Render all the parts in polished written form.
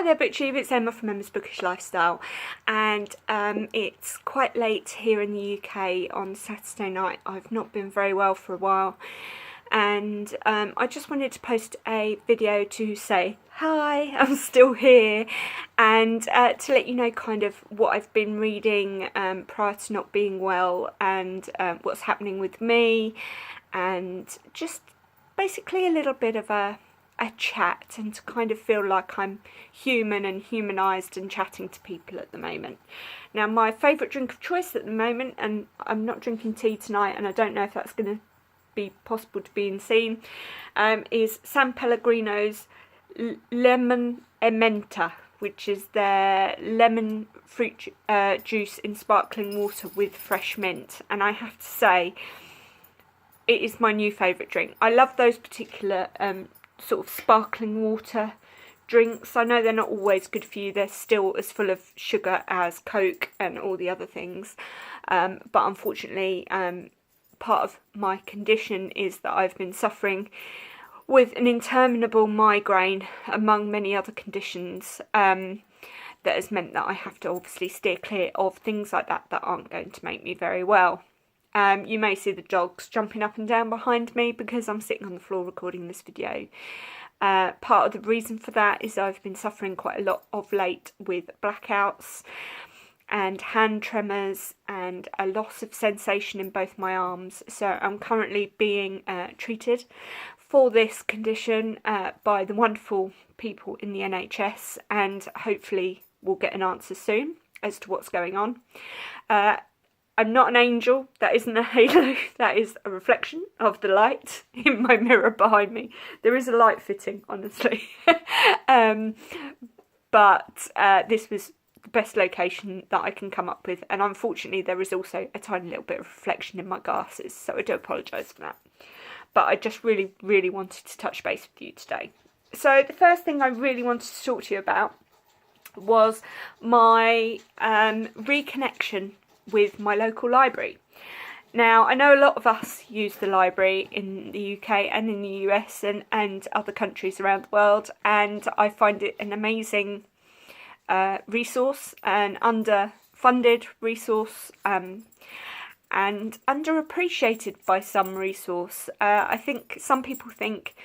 Hi there BookTube, it's Emma from Emma's Bookish Lifestyle, and it's quite late here in the UK on Saturday night. I've not been very well for a while, and I just wanted to post a video to say hi, I'm still here, and to let you know kind of what I've been reading prior to not being well, and what's happening with me, and just basically a little bit of a chat, and to kind of feel like I'm human and humanised and chatting to people at the moment. Now, my favourite drink of choice at the moment, and I'm not drinking tea tonight, and I don't know if that's going to be possible to be seen, is San Pellegrino's Lemon Ementa, which is their lemon fruit juice in sparkling water with fresh mint. And I have to say, it is my new favourite drink. I love those particular sort of sparkling water drinks. I know they're not always good for you. They're still as full of sugar as Coke and all the other things. But unfortunately, part of my condition is that I've been suffering with an interminable migraine, among many other conditions, that has meant that I have to obviously steer clear of things like that that aren't going to make me very well. You may see the dogs jumping up and down behind me because I'm sitting on the floor recording this video. Part of the reason for that is I've been suffering quite a lot of late with blackouts and hand tremors and a loss of sensation in both my arms. So I'm currently being treated for this condition by the wonderful people in the NHS, and hopefully we'll get an answer soon as to what's going on. I'm not an angel, that isn't a halo, that is a reflection of the light in my mirror behind me. There is a light fitting, honestly. But this was the best location that I can come up with, and unfortunately there is also a tiny little bit of reflection in my glasses, so I do apologise for that. But I just really, really wanted to touch base with you today. So the first thing I really wanted to talk to you about was my reconnection with my local library. Now, I know a lot of us use the library in the UK and in the US and other countries around the world, and I find it an amazing resource, an underfunded resource, and underappreciated by some resource. I think some people think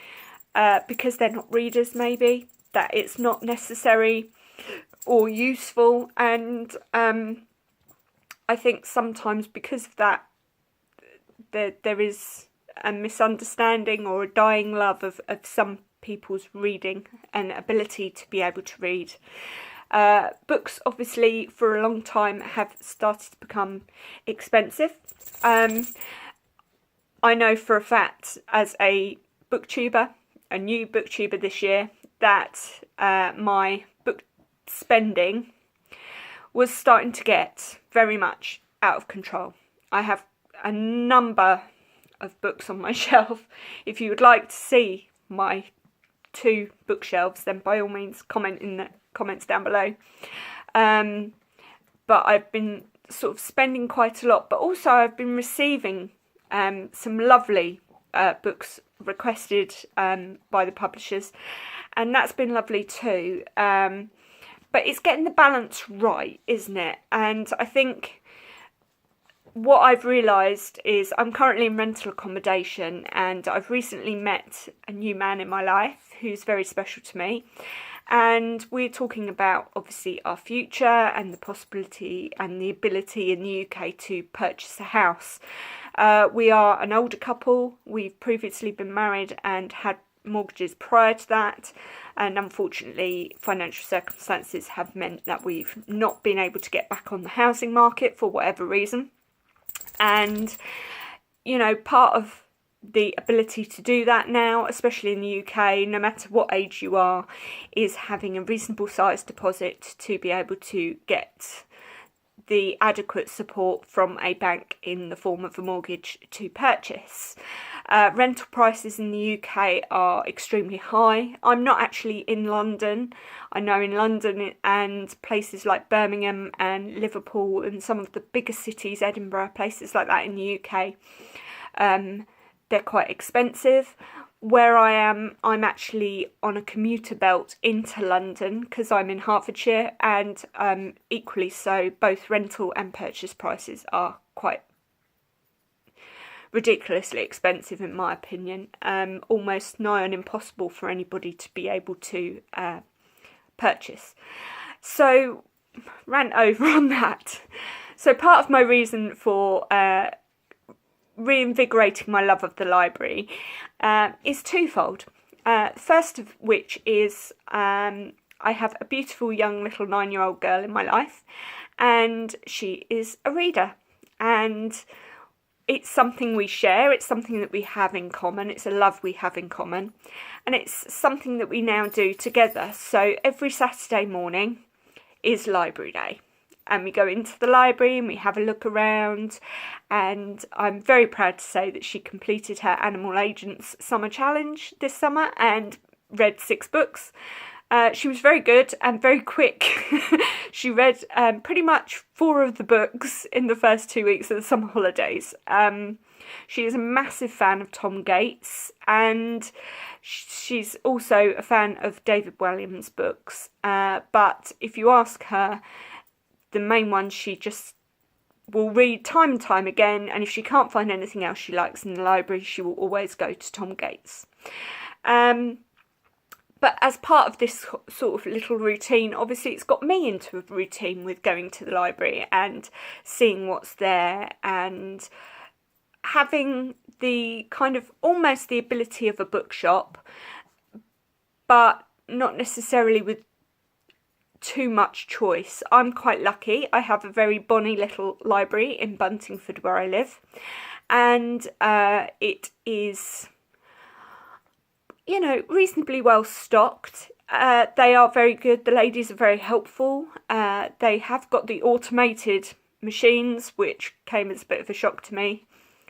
because they're not readers maybe that it's not necessary or useful, and I think sometimes because of that there is a misunderstanding or a dying love of some people's reading and ability to be able to read. Books obviously for a long time have started to become expensive. I know for a fact, as a booktuber, a new booktuber this year, that my book spending was starting to get very much out of control. I have a number of books on my shelf. If you would like to see my 2 bookshelves, then by all means comment in the comments down below. But I've been sort of spending quite a lot, but also I've been receiving some lovely books requested by the publishers, and that's been lovely too. But it's getting the balance right, isn't it? And I think what I've realised is I'm currently in rental accommodation, and I've recently met a new man in my life who's very special to me. And we're talking about, obviously, our future and the possibility and the ability in the UK to purchase a house. We are an older couple. We've previously been married and had mortgages prior to that, and unfortunately financial circumstances have meant that we've not been able to get back on the housing market for whatever reason. And you know, part of the ability to do that now, especially in the UK, no matter what age you are, is having a reasonable sized deposit to be able to get the adequate support from a bank in the form of a mortgage to purchase. Rental prices in the UK are extremely high. I'm not actually in London. I know in London and places like Birmingham and Liverpool and some of the bigger cities, Edinburgh, places like that in the UK, they're quite expensive. where I am, I'm actually on a commuter belt into London because I'm in Hertfordshire, and equally so, both rental and purchase prices are quite ridiculously expensive in my opinion, almost nigh on impossible for anybody to be able to purchase. So, rant over on that. So part of my reason for reinvigorating my love of the library is twofold. First of which is I have a beautiful young little 9-year-old girl in my life, and she is a reader, and it's something we share, it's something that we have in common, it's a love we have in common, and it's something that we now do together. So every Saturday morning is library day, and we go into the library and we have a look around, and I'm very proud to say that she completed her Animal Agents Summer Challenge this summer and read 6 books. She was very good and very quick. She read pretty much 4 of the books in the first 2 weeks of the summer holidays. She is a massive fan of Tom Gates, and she's also a fan of David Walliams' books. But if you ask her, the main one she just will read time and time again, and if she can't find anything else she likes in the library, she will always go to Tom Gates. But as part of this sort of little routine, obviously it's got me into a routine with going to the library and seeing what's there, and having the kind of almost the ability of a bookshop, but not necessarily with too much choice. I'm quite lucky. I have a very bonny little library in Buntingford where I live, and it is, you know, reasonably well stocked. They are very good. The ladies are very helpful. They have got the automated machines, which came as a bit of a shock to me.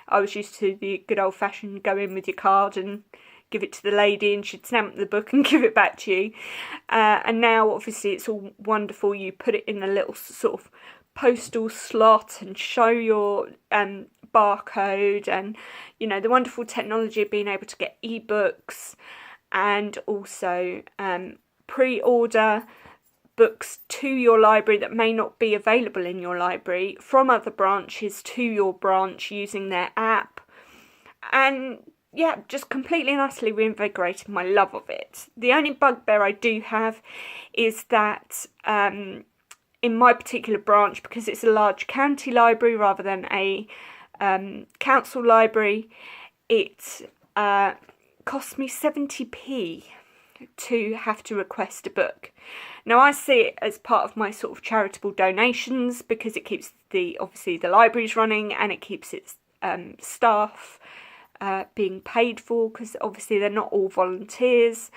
I was used to the good old-fashioned go in with your card and give it to the lady and she'd stamp the book and give it back to you. And now, obviously, it's all wonderful. You put it in a little sort of postal slot and show your barcode, and, you know, the wonderful technology of being able to get ebooks and also pre-order books to your library that may not be available in your library from other branches to your branch using their app. And yeah, just completely and utterly reinvigorated my love of it. The only bugbear I do have is that in my particular branch, because it's a large county library rather than a council library, it cost me 70p to have to request a book. Now, I see it as part of my sort of charitable donations because it keeps obviously the libraries running, and it keeps its staff being paid for, because obviously they're not all volunteers,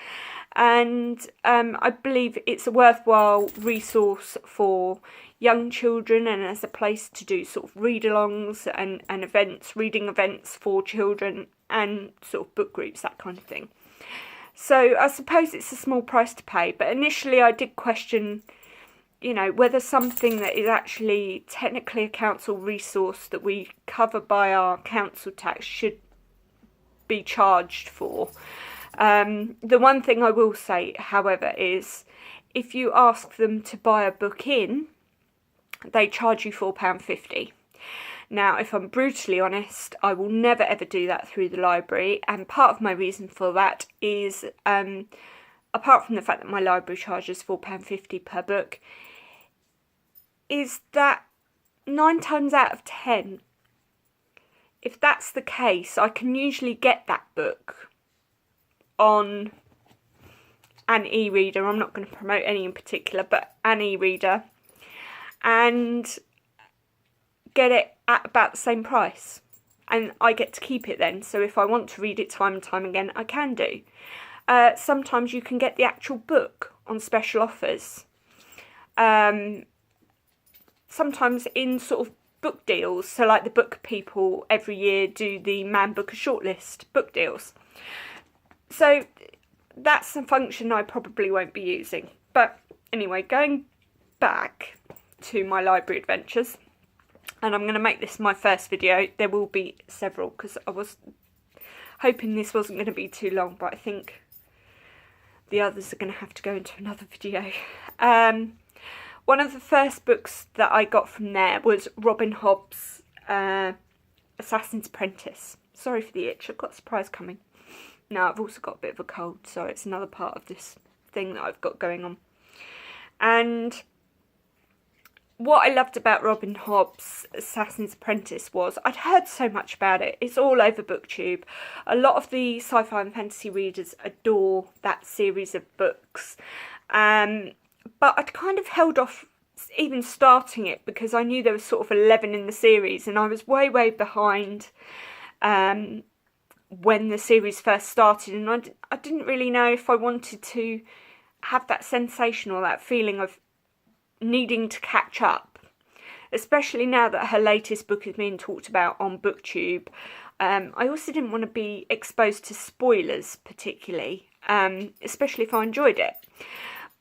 and I believe it's a worthwhile resource for young children and as a place to do sort of read-alongs and events, reading events for children and sort of book groups, that kind of thing. So I suppose it's a small price to pay, but initially I did question, you know, whether something that is actually technically a council resource that we cover by our council tax should be charged for. The one thing I will say, however, is if you ask them to buy a book in, they charge you £4.50. Now, if I'm brutally honest, I will never ever do that through the library, and part of my reason for that is, apart from the fact that my library charges £4.50 per book, is that 9 times out of 10, if that's the case, I can usually get that book on an e-reader. I'm not going to promote any in particular, but an e-reader, and get it at about the same price, and I get to keep it then. So if I want to read it time and time again, I can do. Sometimes you can get the actual book on special offers. Sometimes in sort of book deals, so like the book people every year do the Man Booker Shortlist book deals. So that's a function I probably won't be using. But anyway, going back to my library adventures, and I'm going to make this my first video. There will be several because hoping this wasn't going to be too long, but I think the others are going to have to go into another video. One of the first books that I got from there was Robin Hobb's Assassin's Apprentice. Sorry for the itch, I've got a surprise coming. No, I've also got a bit of a cold, so it's another part of this thing that I've got going on. And what I loved about Robin Hobb's Assassin's Apprentice was I'd heard so much about it. It's all over BookTube. A lot of the sci-fi and fantasy readers adore that series of books. But I'd kind of held off even starting it because I knew there was sort of 11 in the series, and I was way behind when the series first started, and I didn't really know if I wanted to have that sensation or that feeling of needing to catch up, especially now that her latest book is being talked about on BookTube. I also didn't want to be exposed to spoilers particularly, especially if I enjoyed it.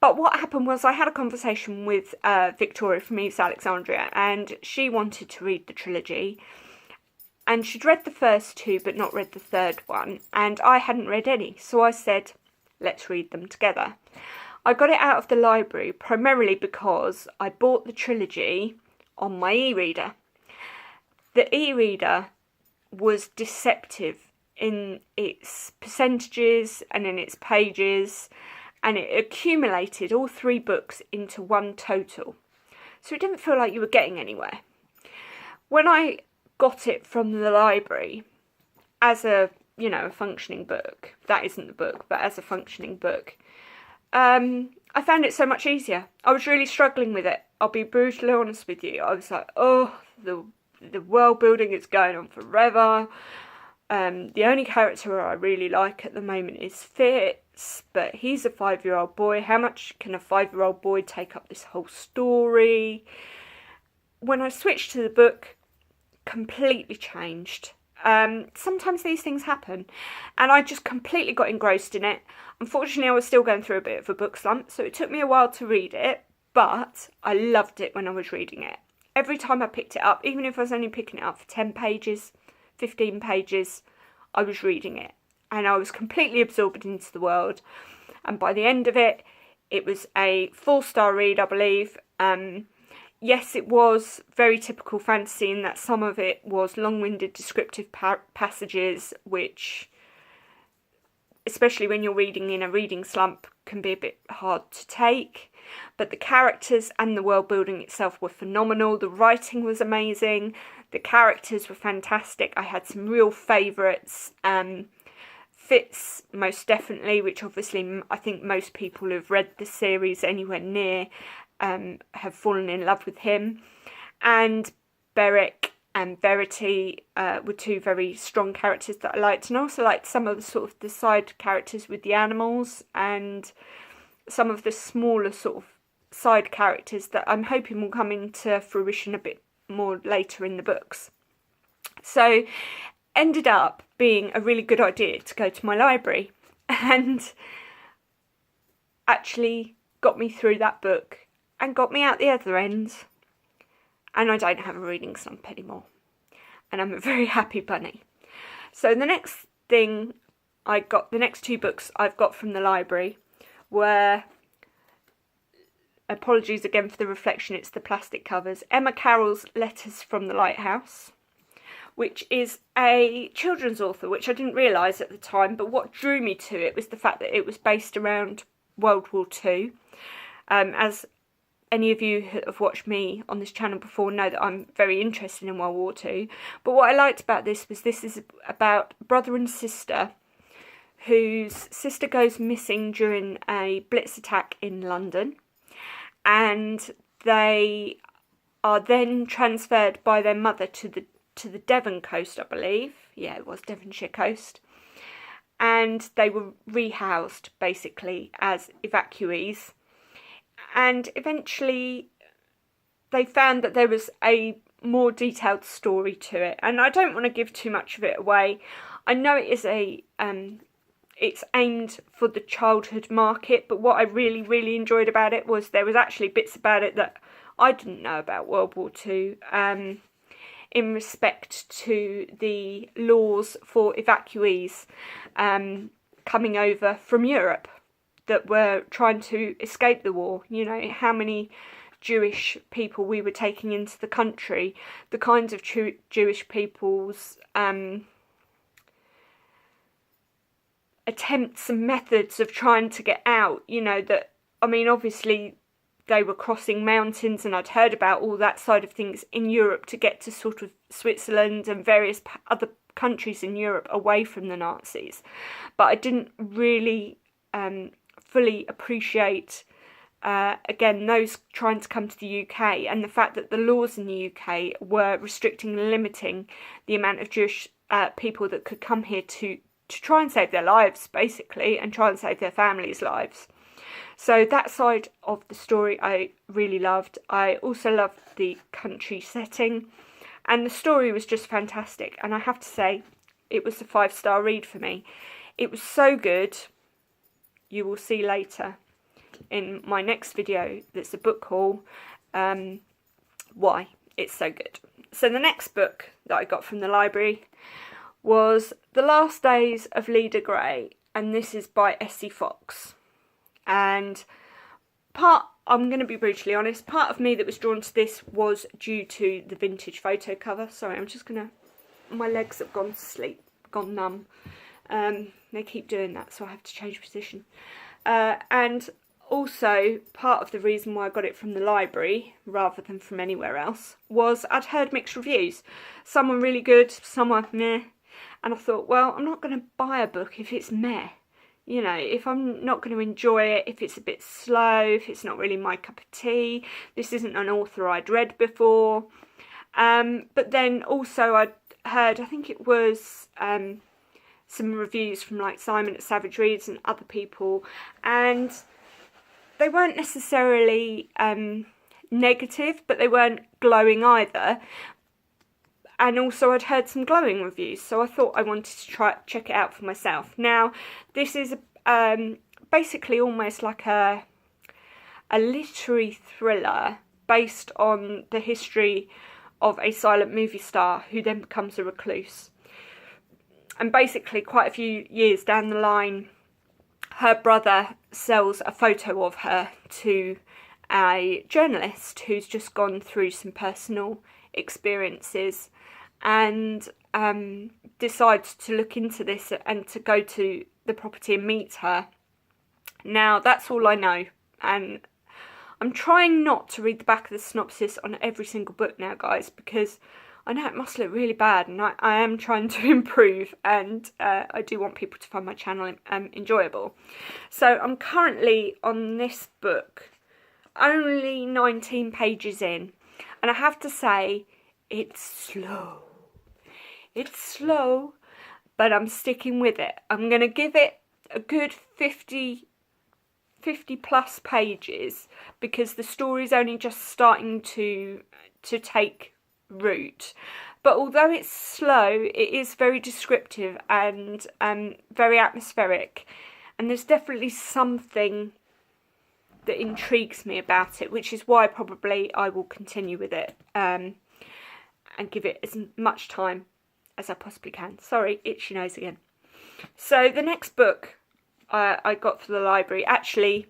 But what happened was I had a conversation with Victoria from Eve's Alexandria, and she wanted to read the trilogy, and she'd read the first two but not read the third one, and I hadn't read any, so I said, let's read them together. I got it out of the library primarily because I bought the trilogy on my e-reader. The e-reader was deceptive in its percentages and in its pages, and it accumulated all three books into one total. So it didn't feel like you were getting anywhere. When I got it from the library as a, a functioning book, that isn't the book, but as a functioning book, I found it so much easier. I was really struggling with it. I'll be brutally honest with you. I was like, oh, the world building is going on forever. The only character I really like at the moment is Fitz, but he's a 5-year-old boy. How much can a 5-year-old boy take up this whole story? When I switched to the book, completely changed. Sometimes these things happen, and I just completely got engrossed in it. Unfortunately, I was still going through a bit of a book slump, so it took me a while to read it, but I loved it when I was reading it. Every time I picked it up, even if I was only picking it up for 10 pages, 15 pages, I was reading it, and I was completely absorbed into the world. And by the end of it, it was a 4-star read, I believe. Yes, it was very typical fantasy in that some of it was long-winded descriptive passages, which, especially when you're reading in a reading slump, can be a bit hard to take. But the characters and the world building itself were phenomenal. The writing was amazing. The characters were fantastic. I had some real favourites. Fitz, most definitely, which obviously I think most people who've read the series anywhere near have fallen in love with him. And Beric and Verity were two very strong characters that I liked. And I also liked some of the sort of the side characters with the animals and some of the smaller sort of side characters that I'm hoping will come into fruition a bit more later in the books. So ended up being a really good idea to go to my library, and actually got me through that book and got me out the other end, and I don't have a reading slump anymore, and I'm a very happy bunny. So the next thing I got, the next two books I've got from the library were, apologies again for the reflection, it's the plastic covers, Emma Carroll's Letters from the Lighthouse, which is a children's author, which I didn't realise at the time, but what drew me to it was the fact that it was based around World War II. As any of you who have watched me on this channel before know that I'm very interested in World War II. But what I liked about this was this is about brother and sister whose sister goes missing during a Blitz attack in London, and they are then transferred by their mother to the Devon coast, I believe. Yeah, it was Devonshire coast. And they were rehoused, basically, as evacuees. And eventually they found that there was a more detailed story to it. And I don't want to give too much of it away. I know it is it's aimed for the childhood market, but what I really, really enjoyed about it was there was actually bits about it that I didn't know about World War II. in respect to the laws for evacuees coming over from Europe that were trying to escape the war. You know, how many Jewish people we were taking into the country, the kinds of Jewish people's attempts and methods of trying to get out. You know, that, I mean, obviously they were crossing mountains, and I'd heard about all that side of things in Europe to get to sort of Switzerland and various other countries in Europe away from the Nazis. But I didn't really fully appreciate, again, those trying to come to the UK, and the fact that the laws in the UK were restricting and limiting the amount of Jewish people that could come here to try and save their lives, basically, and try and save their families' lives. So that side of the story I really loved. I also loved the country setting, and the story was just fantastic. And I have to say, it was a 5-star read for me. It was so good. You will see later in my next video that's a book haul why it's so good. So the next book that I got from the library was The Last Days of Leda Grey, and this is by Essie Fox. And I'm going to be brutally honest, part of me that was drawn to this was due to the vintage photo cover. Sorry, I'm just going to, my legs have gone to sleep, gone numb. They keep doing that, so I have to change position. And also, part of the reason why I got it from the library rather than from anywhere else was I'd heard mixed reviews. Some were really good, some were meh. And I thought, well, I'm not going to buy a book if it's meh. You know, if I'm not going to enjoy it, if it's a bit slow, if it's not really my cup of tea, this isn't an author I'd read before. But then also I'd heard, I think it was some reviews from like Simon at Savage Reads and other people, and they weren't necessarily negative, but they weren't glowing either. And also I'd heard some glowing reviews, so I thought I wanted to check it out for myself. Now, this is basically almost like a literary thriller based on the history of a silent movie star who then becomes a recluse. And basically, quite a few years down the line, her brother sells a photo of her to a journalist who's just gone through some personal experiences, and decides to look into this and to go to the property and meet her. Now, that's all I know, and I'm trying not to read the back of the synopsis on every single book now, guys, because I know it must look really bad, and I am trying to improve, and I do want people to find my channel enjoyable. So I'm currently on this book, only 19 pages in, and I have to say, it's slow. It's slow, but I'm sticking with it. I'm going to give it a good 50 plus pages, because the story's only just starting to take root. But although it's slow, it is very descriptive and very atmospheric, and there's definitely something that intrigues me about it, which is why probably I will continue with it and give it as much time as I possibly can. Sorry, itchy nose again. So the next book I got for the library actually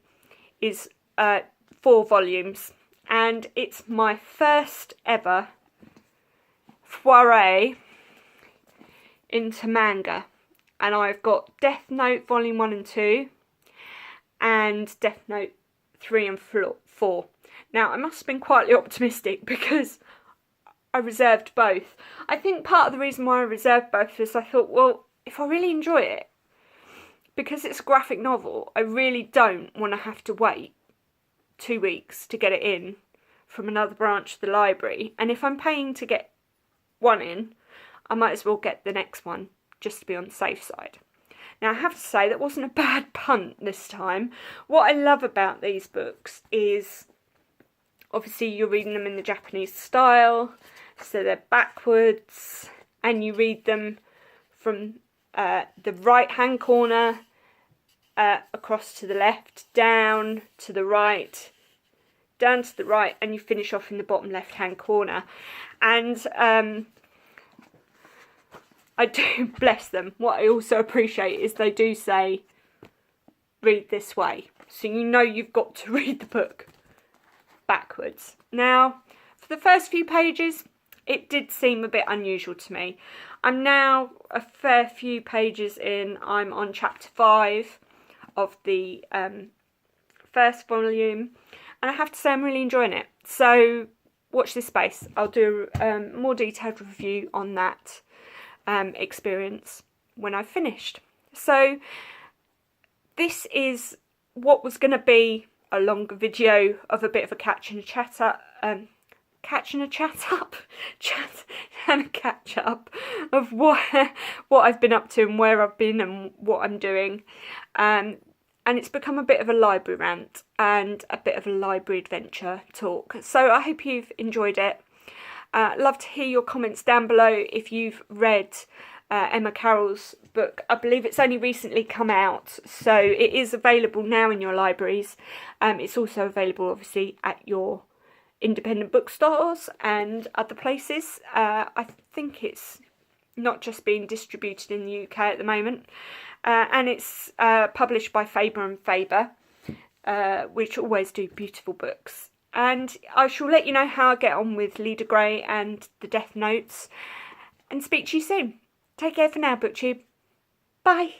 is 4 volumes, and it's my first ever foray into manga, and I've got Death Note Volume 1 and 2 and Death Note 3 and 4. Now, I must have been quietly optimistic because I reserved both. I think part of the reason why I reserved both is I thought, well, if I really enjoy it, because it's a graphic novel, I really don't want to have to wait 2 weeks to get it in from another branch of the library. And if I'm paying to get one in, I might as well get the next one just to be on the safe side. Now, I have to say, that wasn't a bad punt this time. What I love about these books is, obviously, you're reading them in the Japanese style, so they're backwards, and you read them from the right-hand corner across to the left, down to the right, down to the right, and you finish off in the bottom left hand corner. And I do, bless them, what I also appreciate is they do say read this way, so you know you've got to read the book backwards. Now, for the first few pages, it did seem a bit unusual to me. I'm now a fair few pages in. I'm on chapter 5 of the first volume, and I have to say I'm really enjoying it. So watch this space. I'll do a more detailed review on that experience when I've finished. So this is what was going to be a longer video of a bit of a catch and a chat up of what I've been up to and where I've been and what I'm doing, and it's become a bit of a library rant and a bit of a library adventure talk. So I hope you've enjoyed it. Love to hear your comments down below if you've read Emma Carroll's book. I believe it's only recently come out, so it is available now in your libraries. It's also available obviously at your independent bookstores and other places. I think it's not just being distributed in the UK at the moment, and it's published by Faber and Faber, which always do beautiful books. And I shall let you know how I get on with Leader Grey and the Death Notes, and speak to you soon. Take care for now, BookTube. Bye.